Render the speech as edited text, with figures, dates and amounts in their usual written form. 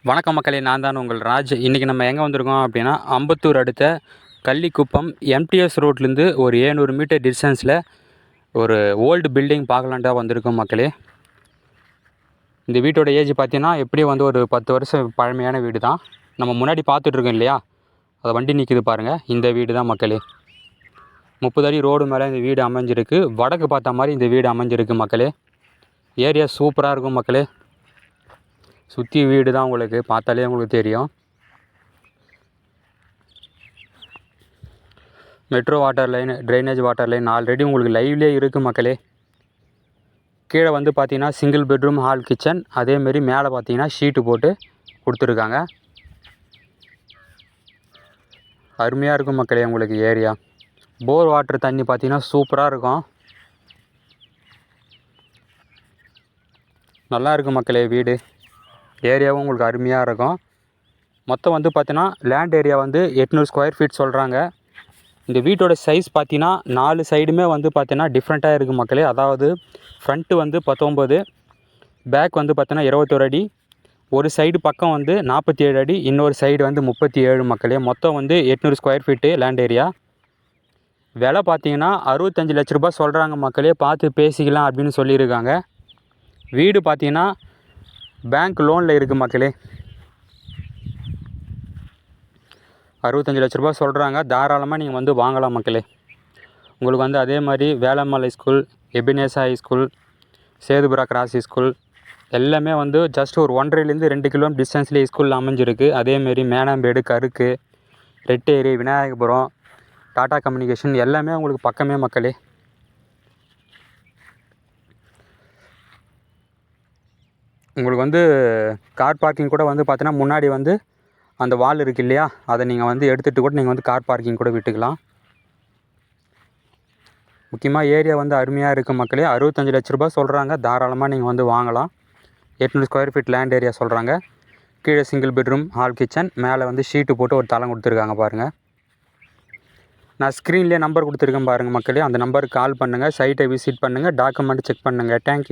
வணக்கம் மக்களே, நான் தான் உங்கள் ராஜ். இன்றைக்கி நம்ம எங்கே வந்திருக்கோம் அப்படின்னா, அம்பத்தூர் அடுத்த கள்ளிக்குப்பம் எம்டிஎஸ் ரோட்லேருந்து ஒரு 700 மீட்டர் டிஸ்டன்ஸில் ஒரு ஓல்டு பில்டிங் பார்க்கலான்ட்டு வந்திருக்கோம் மக்களே. இந்த வீட்டோட ஏஜ் பார்த்தீங்கன்னா எப்படியும் வந்து ஒரு 10 வருஷம் பழமையான வீடு தான். நம்ம முன்னாடி பார்த்துட்ருக்கோம் இல்லையா, அதை வண்டி நிற்கிது பாருங்கள், இந்த வீடு தான் மக்களே. 30 அடி ரோடு மேலே இந்த வீடு அமைஞ்சிருக்கு. வடக்கு பார்த்த மாதிரி இந்த வீடு அமைஞ்சிருக்கு மக்களே. ஏரியா சூப்பராக இருக்கும் மக்களே. சுற்றி வீடு தான், உங்களுக்கு பார்த்தாலே உங்களுக்கு தெரியும். Metro water line, drainage water line already உங்களுக்கு லைவ்லேயே இருக்குது மக்களே. கீழே வந்து பார்த்தீங்கன்னா சிங்கிள் பெட்ரூம் ஹால் கிச்சன், அதேமாரி மேலே பார்த்தீங்கன்னா ஷீட்டு போட்டு கொடுத்துருக்காங்க. அருமையாக இருக்கும் மக்களே உங்களுக்கு ஏரியா. போர் வாட்டர் தண்ணி பார்த்தீங்கன்னா சூப்பராக இருக்கும். நல்லா இருக்கும் மக்களே வீடு. ஏரியாவும் உங்களுக்கு அருமையாக இருக்கும். மொத்தம் வந்து பார்த்தீங்கன்னா லேண்ட் ஏரியா வந்து 800 ஸ்கொயர் ஃபீட் சொல்கிறாங்க. இந்த வீட்டோட சைஸ் பார்த்தீங்கன்னா 4 சைடுமே வந்து பார்த்தீங்கன்னா டிஃப்ரெண்ட்டாக இருக்குது மக்களே. அதாவது ஃப்ரண்ட்டு வந்து 19, பேக் வந்து பார்த்தீங்கன்னா 21 அடி, ஒரு சைடு பக்கம் வந்து 47 அடி, இன்னொரு சைடு வந்து 37 மக்களே. மொத்தம் வந்து 800 ஸ்கொயர் ஃபீட்டு லேண்ட் ஏரியா. விலை பார்த்தீங்கன்னா 65 லட்ச ரூபா சொல்கிறாங்க மக்களே. பார்த்து பேசிக்கலாம் அப்படின்னு சொல்லியிருக்காங்க. வீடு பார்த்தீங்கன்னா பேங்க் லோனில் இருக்குது மக்களே. 65 லட்ச ரூபா சொல்கிறாங்க. தாராளமாக நீங்கள் வந்து வாங்கலாம் மக்களே. உங்களுக்கு வந்து அதே மாதிரி வேளமலை ஸ்கூல், எபினேசா ஹை ஸ்கூல், சேதுபுரா கிராசி ஸ்கூல் எல்லாமே வந்து ஜஸ்ட் ஒரு 1.5லேருந்து 2 கிலோமீட்டர் டிஸ்டன்ஸ்லேயே ஸ்கூலில் அமைஞ்சிருக்கு. அதேமாரி மேனாம்பேடு, கருக்கு, ரெட்டேரி, விநாயகபுரம், டாடா கம்யூனிகேஷன் எல்லாமே உங்களுக்கு பக்கமே மக்களே. உங்களுக்கு வந்து கார் பார்க்கிங் கூட வந்து பார்த்தீங்கன்னா முன்னாடி வந்து அந்த வால் இருக்குது இல்லையா, அதை நீங்கள் வந்து எடுத்துகிட்டு கூட நீங்கள் வந்து கார் பார்க்கிங் கூட விட்டுக்கலாம். முக்கியமாக ஏரியா வந்து அருமையாக இருக்குது மக்களே. 65 லட்ச ரூபா சொல்கிறாங்க. தாராளமாக நீங்கள் வந்து வாங்கலாம். 800 ஸ்கொயர் ஃபீட் லேண்ட் ஏரியா சொல்கிறாங்க. கீழே சிங்கிள் பெட்ரூம் ஹால் கிச்சன், மேலே வந்து ஷீட்டு போட்டு ஒரு தளம் கொடுத்துருக்காங்க பாருங்கள். நான் ஸ்க்ரீன்லேயே நம்பர் கொடுத்துருக்கேன் பாருங்கள் மக்களே. அந்த நம்பருக்கு கால் பண்ணுங்கள், சைட்டை விசிட் பண்ணுங்கள், டாக்குமெண்ட் செக் பண்ணுங்கள். தேங்க்யூ.